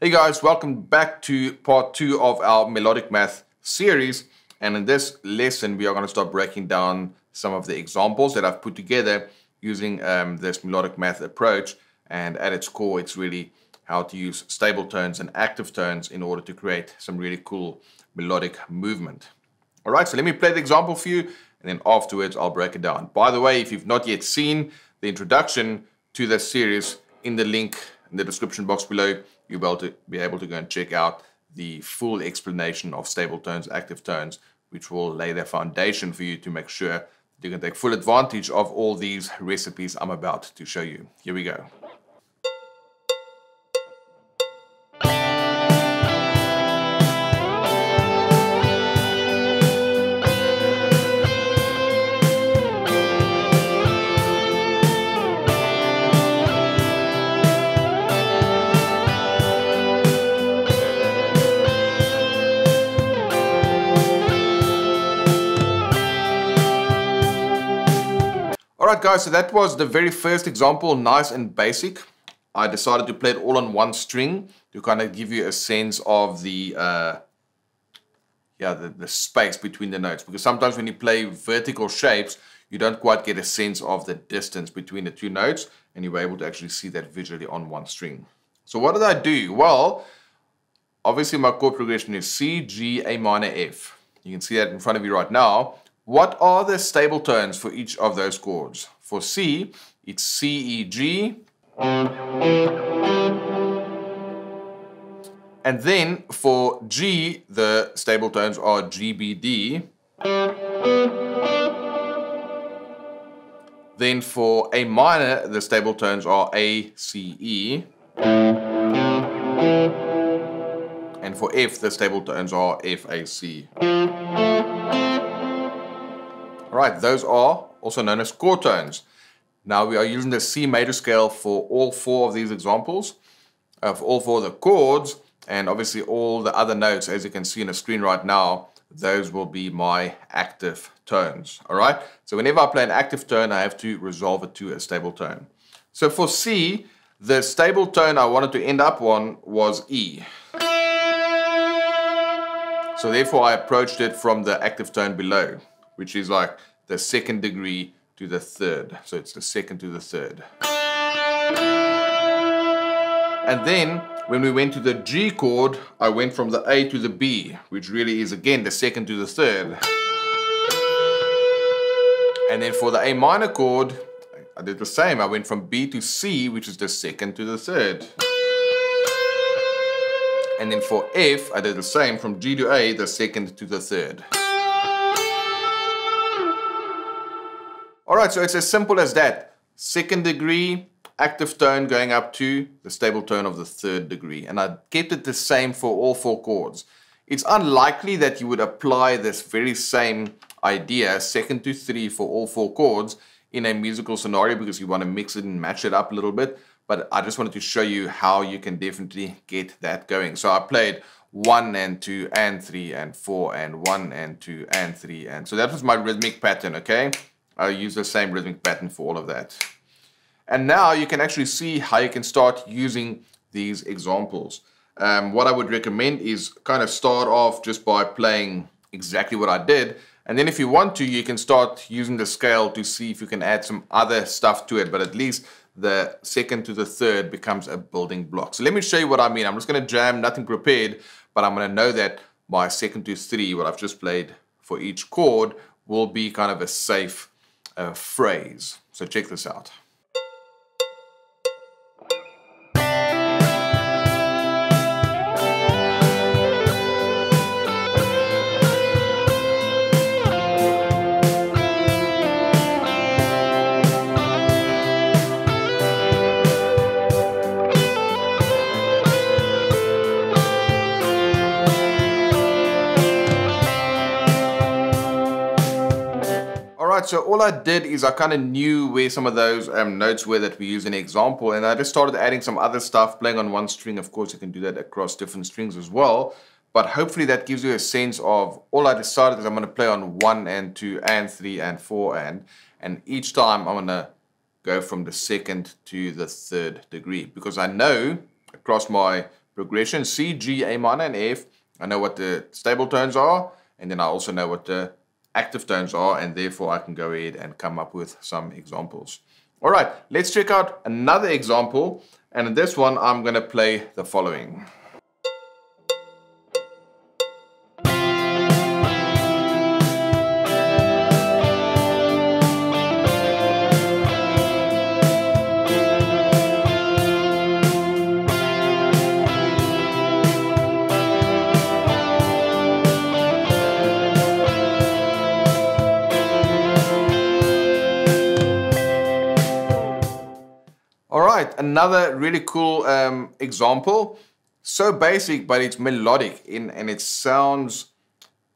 Hey guys, welcome back to part 2 of our melodic math series. And in this lesson, we are going to start breaking down some of the examples that I've put together using this melodic math approach. And at its core, it's really how to use stable tones and active tones in order to create some really cool melodic movement. All right, so let me play the example for you, and then afterwards I'll break it down. By the way, if you've not yet seen the introduction to this series, in the link in the description box below, you'll be able to go and check out the full explanation of stable tones, active tones, which will lay the foundation for you to make sure that you can take full advantage of all these recipes I'm about to show you. Here we go. Alright guys, so that was the very first example, nice and basic. I decided to play it all on one string to kind of give you a sense of the space between the notes. Because sometimes when you play vertical shapes, you don't quite get a sense of the distance between the two notes, and you were able to actually see that visually on one string. So what did I do? Well, obviously my chord progression is C, G, A minor, F. You can see that in front of you right now. What are the stable tones for each of those chords? For C, it's C, E, G. And then for G, the stable tones are G, B, D. Then for A minor, the stable tones are A, C, E. And for F, the stable tones are F, A, C. Alright, those are also known as chord tones. Now we are using the C major scale for all four of these examples, for all four of the chords, and obviously all the other notes, as you can see on the screen right now, those will be my active tones. Alright, so whenever I play an active tone, I have to resolve it to a stable tone. So for C, the stable tone I wanted to end up on was E. So therefore I approached it from the active tone below, which is like the second degree to the third. So it's the second to the third. And then when we went to the G chord, I went from the A to the B, which really is again the second to the third. And then for the A minor chord, I did the same. I went from B to C, which is the second to the third. And then for F, I did the same, from G to A, the second to the third. Alright, so it's as simple as that. Second degree, active tone going up to the stable tone of the third degree. And I kept it the same for all four chords. It's unlikely that you would apply this very same idea, second to three for all four chords, in a musical scenario because you want to mix it and match it up a little bit. But I just wanted to show you how you can definitely get that going. So I played 1 and 2 and 3 and 4 and 1 and 2 and 3. And so that was my rhythmic pattern, okay? I use the same rhythmic pattern for all of that. And now you can actually see how you can start using these examples. What I would recommend is kind of start off just by playing exactly what I did. And then if you want to, you can start using the scale to see if you can add some other stuff to it. But at least the second to the third becomes a building block. So let me show you what I mean. I'm just going to jam, nothing prepared, but I'm going to know that my second to three, what I've just played for each chord, will be kind of a safe phrase. So check this out. So all I did is I kind of knew where some of those notes were that we use in the example, and I just started adding some other stuff, playing on one string. Of course, you can do that across different strings as well, but hopefully that gives you a sense of all I decided is I'm going to play on 1 and 2 and 3 and 4 and each time I'm going to go from the second to the third degree, because I know across my progression, C, G, A minor, and F. I know what the stable tones are, and then I also know what the active tones are, and therefore I can go ahead and come up with some examples. All right, let's check out another example, and in this one I'm going to play the following. Another really cool example. So basic, but it's melodic and it sounds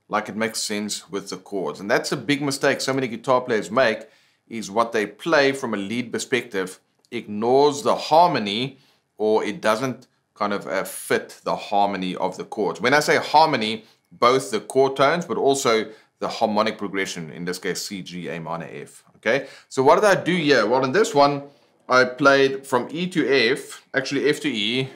like it makes sense with the chords. And that's a big mistake so many guitar players make, is what they play from a lead perspective ignores the harmony, or it doesn't kind of fit the harmony of the chords. When I say harmony, both the chord tones, but also the harmonic progression, in this case C, G, A minor, F. Okay, so what did I do here? Well, in this one, I played from E to F, actually F to E.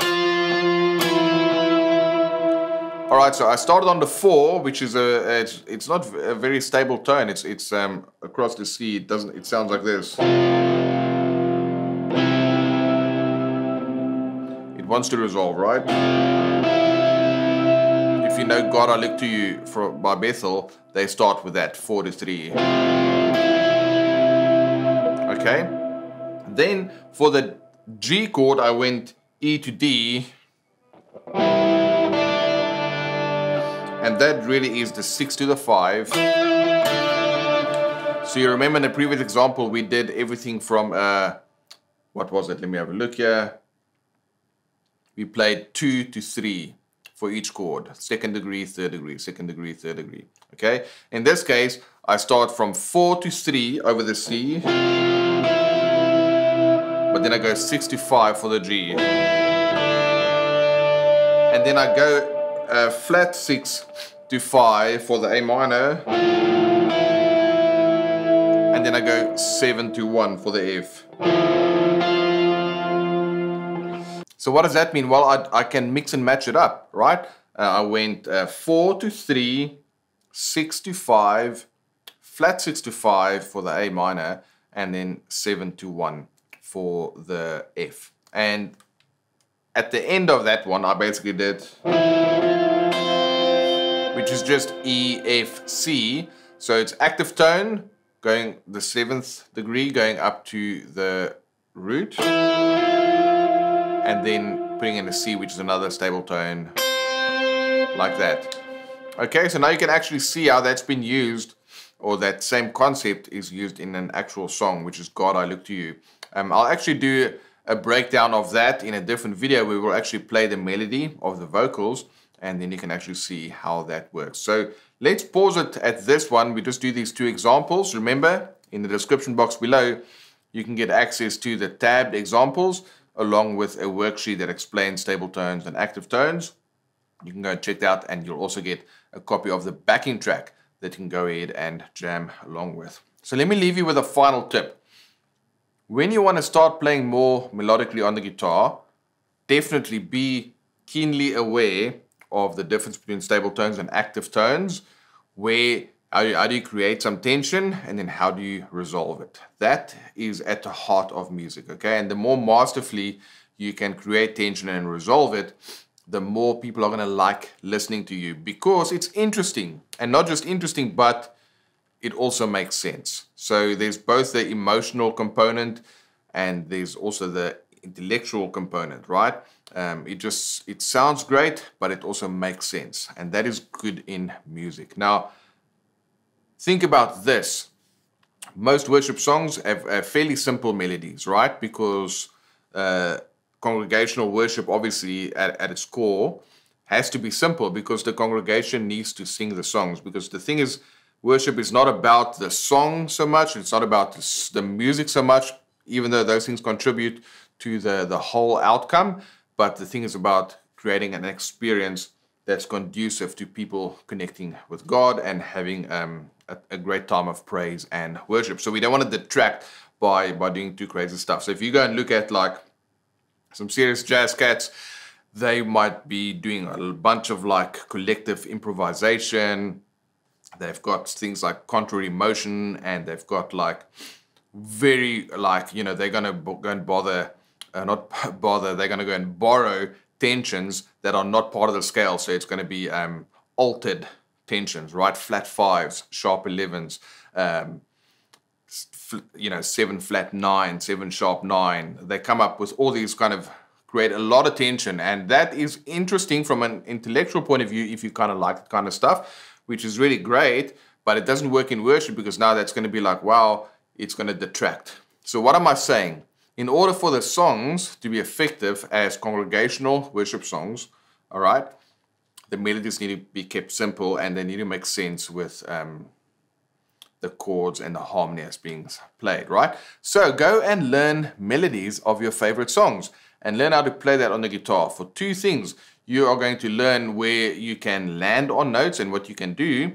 All right, so I started on the 4, which is it's not a very stable tone. It's across the C. It sounds like this. It wants to resolve, right? If you know God, I Look to You by Bethel, they start with that 4 to 3. Okay. Then for the G chord, I went E to D. And that really is the 6 to the 5. So you remember in the previous example, we did everything from, what was it? Let me have a look here. We played 2 to 3 for each chord. Second degree, third degree, second degree, third degree. Okay? In this case, I start from 4 to 3 over the C. But then I go 6 to 5 for the G. And then I go flat 6 to 5 for the A minor. And then I go 7 to 1 for the F. So what does that mean? Well, I can mix and match it up, right? I went 4 to 3, 6 to 5, flat 6 to 5 for the A minor, and then 7 to 1 for the F. And at the end of that one, I basically did, which is just E, F, C. So it's active tone going the 7th degree, going up to the root, and then putting in a C, which is another stable tone, like that. Okay, so now you can actually see how that's been used, or that same concept is used in an actual song, which is God, I Look to You. I'll actually do a breakdown of that in a different video where we'll actually play the melody of the vocals, and then you can actually see how that works. So let's pause it at this one. We just do these 2 examples. Remember, in the description box below, you can get access to the tabbed examples along with a worksheet that explains stable tones and active tones. You can go and check that out, and you'll also get a copy of the backing track that you can go ahead and jam along with. So let me leave you with a final tip. When you want to start playing more melodically on the guitar, definitely be keenly aware of the difference between stable tones and active tones. How do you create some tension, and then how do you resolve it? That is at the heart of music, okay? And the more masterfully you can create tension and resolve it, the more people are going to like listening to you, because it's interesting. And not just interesting, but it also makes sense. So there's both the emotional component and there's also the intellectual component, right? It sounds great, but it also makes sense. And that is good in music. Now, think about this. Most worship songs have fairly simple melodies, right? Because congregational worship, obviously, at its core, has to be simple, because the congregation needs to sing the songs. Because the thing is, worship is not about the song so much. It's not about the music so much, even though those things contribute to the whole outcome. But the thing is about creating an experience that's conducive to people connecting with God and having a great time of praise and worship. So we don't want to detract by doing too crazy stuff. So if you go and look at like some serious jazz cats, they might be doing a bunch of like collective improvisation. They've got things like contrary motion, and they've got like very like, you know, they're going to go and they're going to go and borrow tensions that are not part of the scale. So it's going to be altered tensions, right? Flat fives, sharp 11s, you know, 7 flat 9, 7 sharp 9. They come up with all these kind of create a lot of tension, and that is interesting from an intellectual point of view if you kind of like that kind of stuff, which is really great, but it doesn't work in worship because now that's going to be like, wow, it's going to detract. So what am I saying? In order for the songs to be effective as congregational worship songs, all right, the melodies need to be kept simple, and they need to make sense with the chords and the harmony as being played, right? So go and learn melodies of your favorite songs and learn how to play that on the guitar. For 2 things, you are going to learn where you can land on notes and what you can do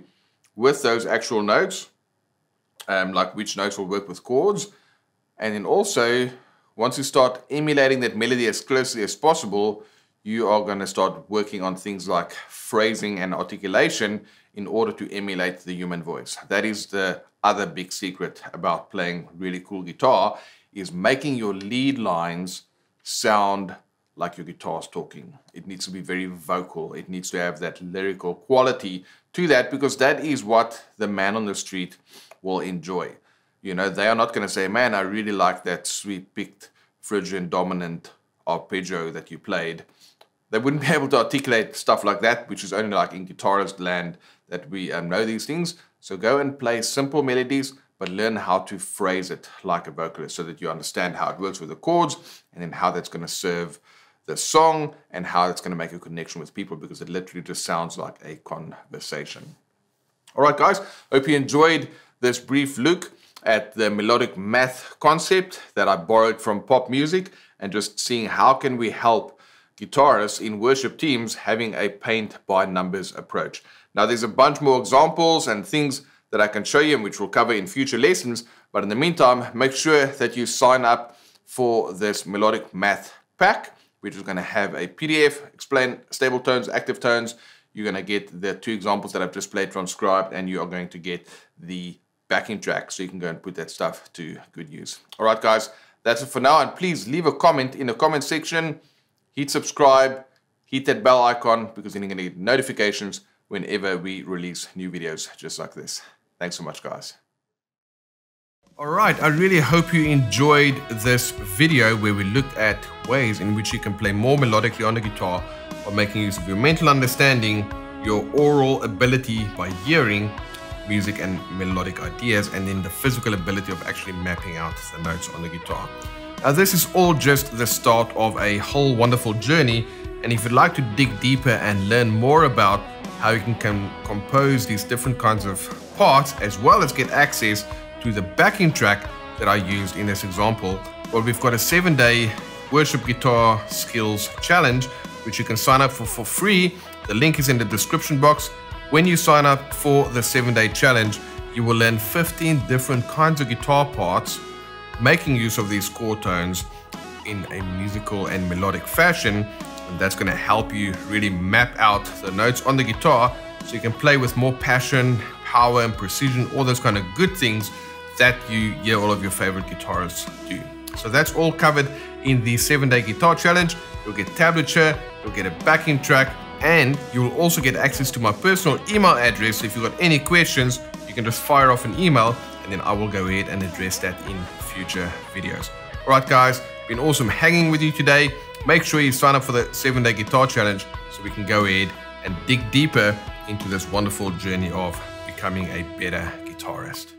with those actual notes, like which notes will work with chords. And then also, once you start emulating that melody as closely as possible, you are going to start working on things like phrasing and articulation in order to emulate the human voice. That is the other big secret about playing really cool guitar, is making your lead lines sound like your guitar's talking. It needs to be very vocal. It needs to have that lyrical quality to that, because that is what the man on the street will enjoy. You know, they are not going to say, man, I really like that sweet picked Phrygian dominant arpeggio that you played. They wouldn't be able to articulate stuff like that, which is only like in guitarist land that we know these things. So go and play simple melodies, but learn how to phrase it like a vocalist so that you understand how it works with the chords, and then how that's going to serve the song and how it's going to make a connection with people, because it literally just sounds like a conversation. All right, guys, hope you enjoyed this brief look at the melodic math concept that I borrowed from pop music, and just seeing how can we help guitarists in worship teams having a paint by numbers approach. Now there's a bunch more examples and things that I can show you, and which we'll cover in future lessons, but in the meantime, make sure that you sign up for this melodic math pack, which is going to have a PDF, explain stable tones, active tones. You're going to get the 2 examples that I've just played transcribed, and you are going to get the backing track, so you can go and put that stuff to good use. All right, guys, that's it for now, and please leave a comment in the comment section. Hit subscribe, hit that bell icon, because then you're going to get notifications whenever we release new videos just like this. Thanks so much, guys. All right, I really hope you enjoyed this video where we looked at ways in which you can play more melodically on the guitar while making use of your mental understanding, your oral ability by hearing music and melodic ideas, and then the physical ability of actually mapping out the notes on the guitar. Now, this is all just the start of a whole wonderful journey, and if you'd like to dig deeper and learn more about how you can compose these different kinds of parts, as well as get access to the backing track that I used in this example, well, we've got a 7-day worship guitar skills challenge, which you can sign up for free. The link is in the description box. When you sign up for the 7-day challenge, you will learn 15 different kinds of guitar parts, making use of these chord tones in a musical and melodic fashion, and that's going to help you really map out the notes on the guitar so you can play with more passion, power, and precision, all those kind of good things that you hear all of your favorite guitarists do. So that's all covered in the 7-day guitar challenge. You'll get tablature, you'll get a backing track, and you will also get access to my personal email address. So if you've got any questions, you can just fire off an email, and then I will go ahead and address that in future videos. All right, guys, been awesome hanging with you today. Make sure you sign up for the 7-day guitar challenge so we can go ahead and dig deeper into this wonderful journey of becoming a better guitarist.